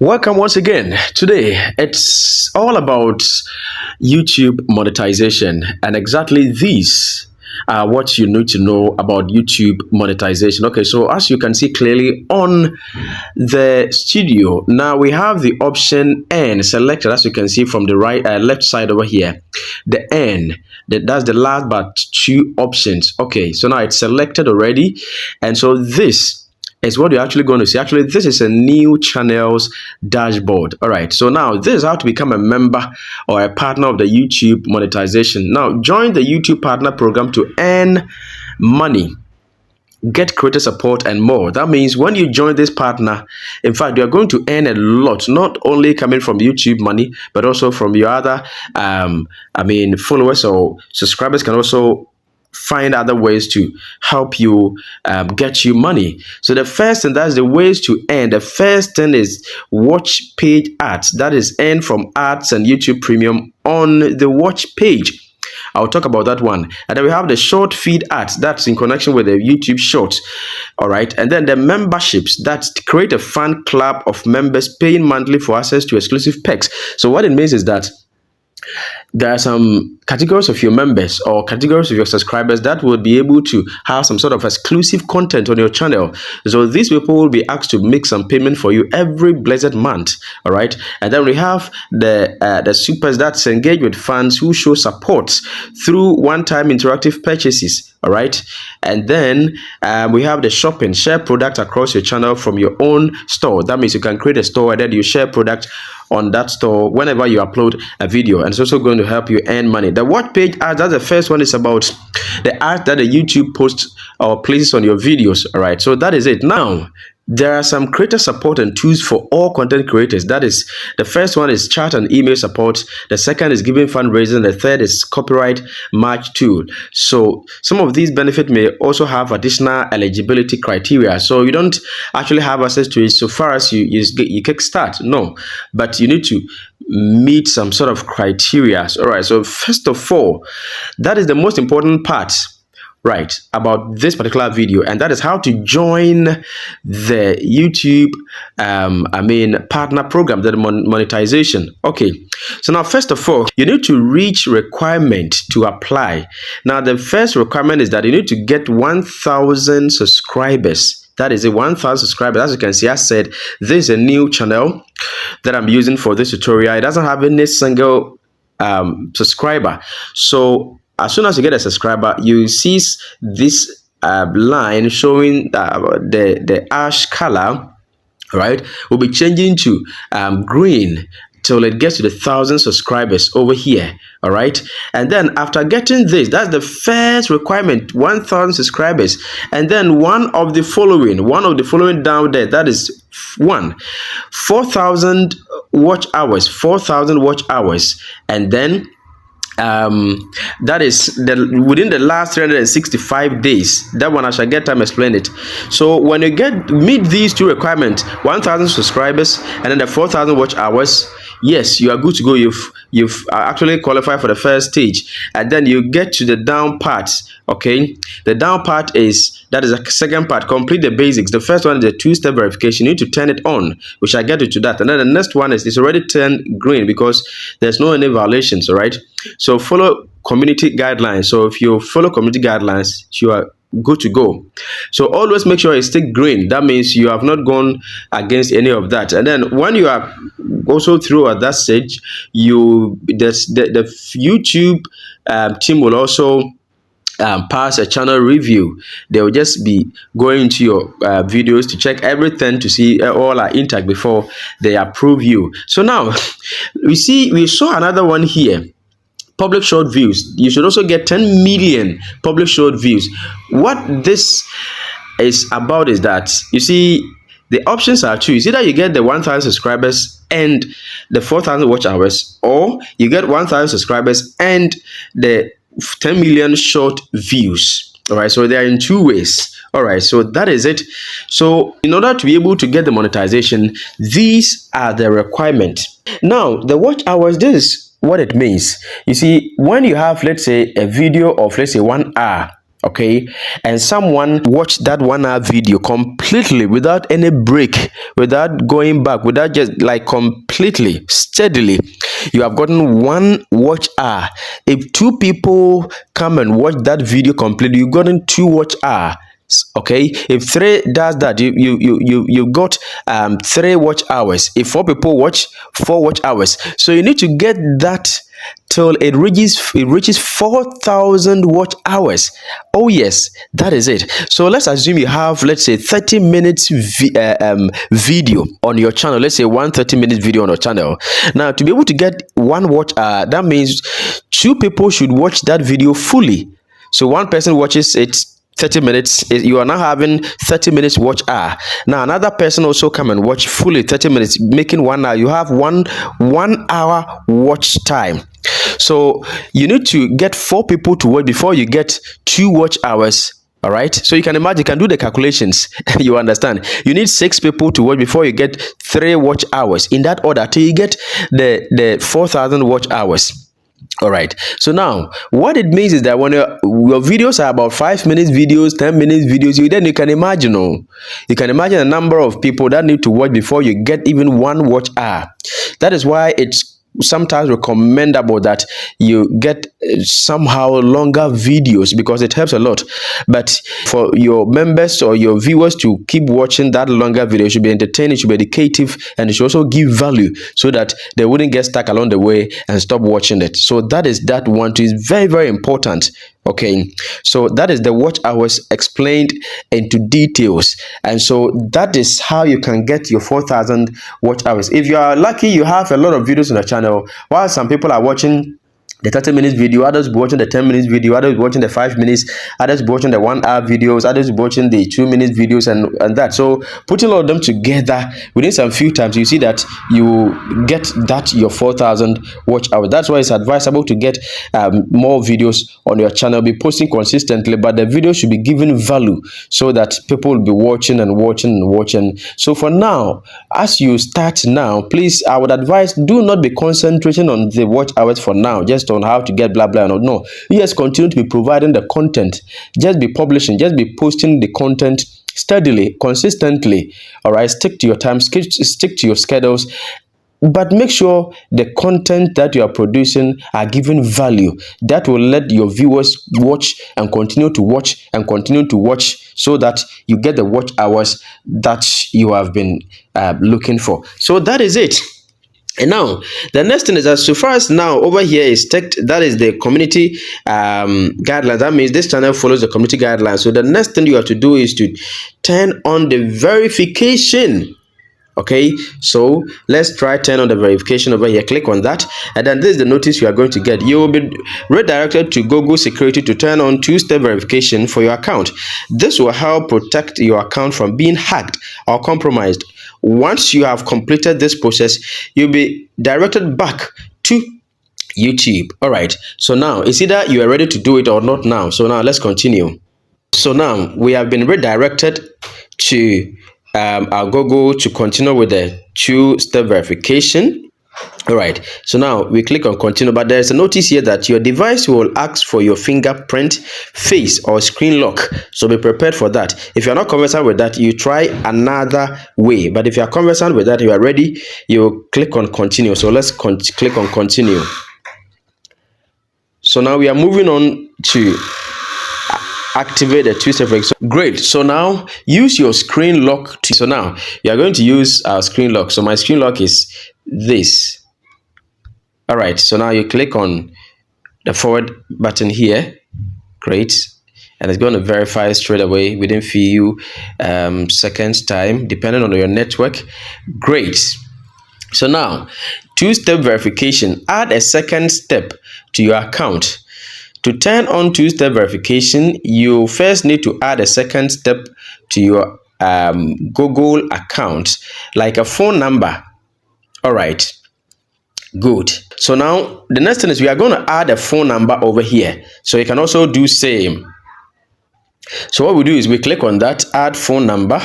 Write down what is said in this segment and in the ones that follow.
Welcome once again. Today, it's all about YouTube monetization, and exactly these are what you need to know about YouTube monetization. Okay, so as you can see clearly on the studio, now we have the option N selected, as you can see from the left side over here. The N, that's the last but two options. Okay, so now it's selected already, and so this is what you're actually going to see. Actually, this is a new channel's dashboard. All right, so now this is how to become a member or a partner of the YouTube monetization. Now join the YouTube partner program to earn money, get creator support, and more. That means when you join this partner, in fact, you are going to earn a lot, not only coming from YouTube money, but also from your other followers or subscribers can also find other ways to help you get you money. So the first thing, that's the ways to earn. The first thing is watch page ads. That is earn from ads and YouTube Premium on the watch page. I'll talk about that one. And then we have the short feed ads. That's in connection with the YouTube Shorts. All right. And then the memberships that create a fan club of members paying monthly for access to exclusive perks. So what it means is that there are some categories of your members or categories of your subscribers that will be able to have some sort of exclusive content on your channel. So these people will be asked to make some payment for you every blessed month. All right. And then we have the supers that's engaged with fans who show support through one-time interactive purchases. All right. And then we have the shopping, share product across your channel from your own store. That means you can create a store and then you share product on that store whenever you upload a video, and it's also going to help you earn money. The watch page ads, that's the first one, is about the ads that the YouTube posts or places on your videos. All right, so that is it. Now there are some creator support and tools for all content creators. That is, the first one is chat and email support. The second is giving fundraising. The third is copyright match tool. So some of these benefits may also have additional eligibility criteria. So you don't actually have access to it so far as you kickstart. No, but you need to meet some sort of criteria. All right. So first of all, that is the most important part, right, about this particular video, and that is how to join the YouTube partner program, the monetization. Okay, so now first of all, you need to reach requirement to apply. Now the first requirement is that you need to get 1,000 subscribers. That is 1,000 subscribers. As you can see, I said this is a new channel that I'm using for this tutorial. It doesn't have any single subscriber. So as soon as you get a subscriber, you see this line showing the ash color, right, will be changing to green till it gets to the 1,000 subscribers over here. All right, and then after getting this, that's the first requirement, 1,000 subscribers, and then one of the following down there, that is 4,000 watch hours, 4,000 watch hours, and then that is within the last 365 days. That one I shall get time explain it. So when you meet these two requirements, 1,000 subscribers and then the 4,000 watch hours, yes, you are good to go. You've actually qualified for the first stage, and then you get to the down part. Okay, the down part that is the second part. Complete the basics. The first one is the two-step verification. You need to turn it on, which I get to that, and then the next one is it's already turned green because there's no any violations. All right, so follow community guidelines. So if you follow community guidelines, you are good to go. So always make sure it's still green. That means you have not gone against any of that. And then when you are also through at that stage, the YouTube team will also pass a channel review. They will just be going to your videos to check everything to see all are intact before they approve you. So now we saw another one here. Public short views. You should also get 10 million public short views. What this is about is that, you see, the options are two. It's either you get the 1,000 subscribers and the 4,000 watch hours, or you get 1,000 subscribers and the 10 million short views. All right, so they are in two ways. All right, so that is it. So in order to be able to get the monetization, these are the requirements. Now the watch hours, this is what it means. You see, when you have, let's say, a video of, let's say, 1 hour, okay, and someone watched that 1 hour video completely without any break, without going back, without just like completely steadily, you have gotten 1 watch hour. If two people come and watch that video completely, you've gotten 2 watch hour. Okay, if three does that, you got 3 watch hours. If four people watch, 4 watch hours. So you need to get that till it reaches 4,000 watch hours. Oh yes, that is it. So let's assume you have, let's say, 30 minutes video on your channel. Let's say 1 30 minute video on your channel. Now, to be able to get 1 watch hour, that means 2 people should watch that video fully. So one person watches it 30 minutes, you are now having 30 minutes watch hour. Now another person also come and watch fully 30 minutes, making 1 hour. You have one hour watch time. So you need to get 4 people to watch before you get 2 watch hours. All right, so you can imagine, you can do the calculations. You understand, you need 6 people to watch before you get 3 watch hours, in that order, till you get the 4,000 watch hours. All right, so now what it means is that when your videos are about 5 minutes videos, 10 minutes videos, you can imagine, you can imagine the number of people that need to watch before you get even 1 watch hour. That is why it's sometimes recommendable that you get somehow longer videos, because it helps a lot. But for your members or your viewers to keep watching that longer video, it should be entertaining, it should be educative, and it should also give value, so that they wouldn't get stuck along the way and stop watching it. So that is that one too, is very, very important. Okay, so that is the watch hours explained into details, and so that is how you can get your 4,000 watch hours. If you are lucky, you have a lot of videos on the channel, while some people are watching the 30 minutes video, others be watching the 10 minutes video, others be watching the 5 minutes, others be watching the 1 hour videos, others be watching the 2 minutes videos, and that. So putting all of them together within some few times, you see that you get that your 4,000 watch hours. That's why it's advisable to get more videos on your channel. Be posting consistently, but the video should be giving value, so that people will be watching and watching and watching. So for now, as you start now, please, I would advise, do not be concentrating on the watch hours for now, just on how to get blah blah. No, you just continue to be providing the content, just be publishing, just be posting the content steadily, consistently. All right, stick to your time, stick to your schedules, but make sure the content that you are producing are giving value that will let your viewers watch and continue to watch and continue to watch, so that you get the watch hours that you have been looking for. So that is it. And now the next thing is that, so far as now over here is ticked, that is the community guidelines. That means this channel follows the community guidelines. So the next thing you have to do is to turn on the verification. Okay, so let's try turn on the verification over here. Click on that, and then this is the notice you are going to get. You will be redirected to Google Security to turn on two-step verification for your account. This will help protect your account from being hacked or compromised. Once you have completed this process, you'll be directed back to YouTube. All right, so now it's either you are ready to do it or not now. So now let's continue. So now we have been redirected to our Google to continue with the two-step verification. All right, so now we click on continue, but there's a notice here that your device will ask for your fingerprint, face, or screen lock. So be prepared for that. If you're not conversant with that, you try another way, but if you are conversant with that, you are ready, you click on continue. So let's click on continue. So now we are moving on to activate the two-step verification. Great. So now use your screen lock. So now you are going to use our screen lock. So my screen lock is this. All right, so now you click on the forward button here. Great, and it's going to verify straight away within few seconds time, depending on your network. Great. So now two-step verification, add a second step to your account. To turn on two-step verification, you first need to add a second step to your Google account, like a phone number. All right, good. So now the next thing is we are going to add a phone number over here. So you can also do same. So what we do is we click on that, add phone number,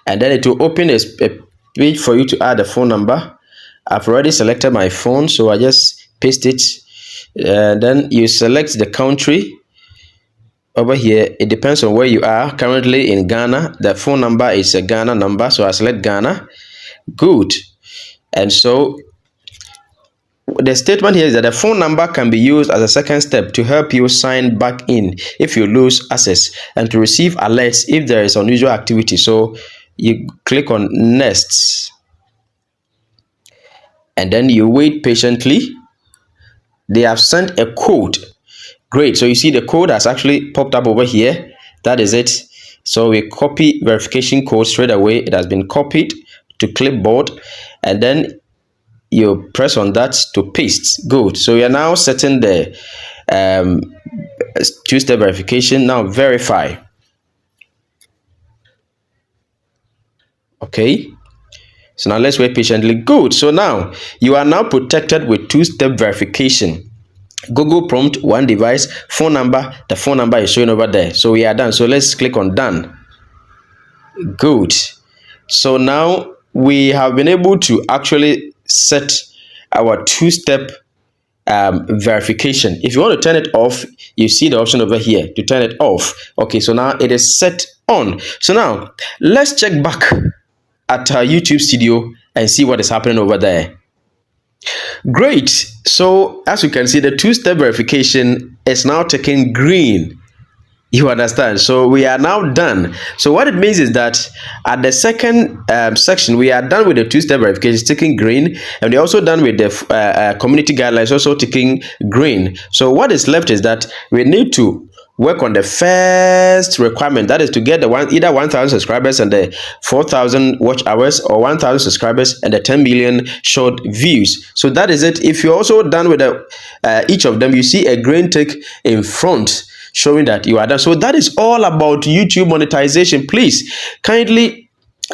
and then it will open a page for you to add a phone number. I've already selected my phone, so I just paste it. Then you select the country. over here, it depends on where you are. Currently in Ghana, the phone number is a Ghana number, so I select Ghana. Good. And so the statement here is that the phone number can be used as a second step to help you sign back in if you lose access and to receive alerts if there is unusual activity. So you click on next and then you wait patiently. They have sent a code. Great. So you see the code has actually popped up over here. That is it. So we copy verification code straight away. It has been copied to clipboard, and then you press on that to paste. Good. So we are now setting the two-step verification. Now verify. Okay. So now let's wait patiently. Good. So now you are now protected with two-step verification. Google prompt, one device, phone number. The phone number is showing over there. So we are done. So let's click on done. Good. So now we have been able to actually set our two-step verification. If you want to turn it off, you see the option over here to turn it off. Okay, so now it is set on. So now let's check back at our YouTube studio and see what is happening over there. Great. So as you can see, the two-step verification is now taking green. You understand? So we are now done. So what it means is that at the second section, we are done with the two-step verification, taking green, and we're also done with the community guidelines, also taking green. So what is left is that we need to work on the first requirement, that is to get the either 1,000 subscribers and the 4,000 watch hours, or 1,000 subscribers and the 10 million short views. So that is it. If you're also done with each of them, you see a green tick in front showing that you are done. So that is all about YouTube monetization. Please kindly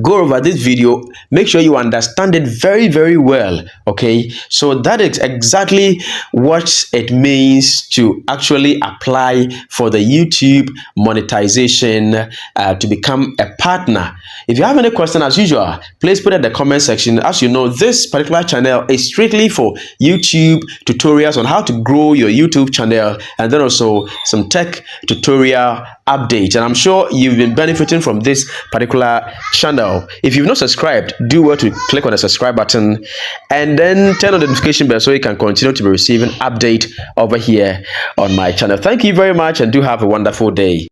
go over this video, make sure you understand it very, very well. Okay, so that is exactly what it means to actually apply for the YouTube monetization to become a partner. If you have any question, as usual, please put it in the comment section. As you know, this particular channel is strictly for YouTube tutorials on how to grow your YouTube channel, and then also some tech tutorial updates. And I'm sure you've been benefiting from this particular channel. If you've not subscribed, do well to click on the subscribe button and then turn on the notification bell so you can continue to be receiving update over here on my channel. Thank you very much and do have a wonderful day.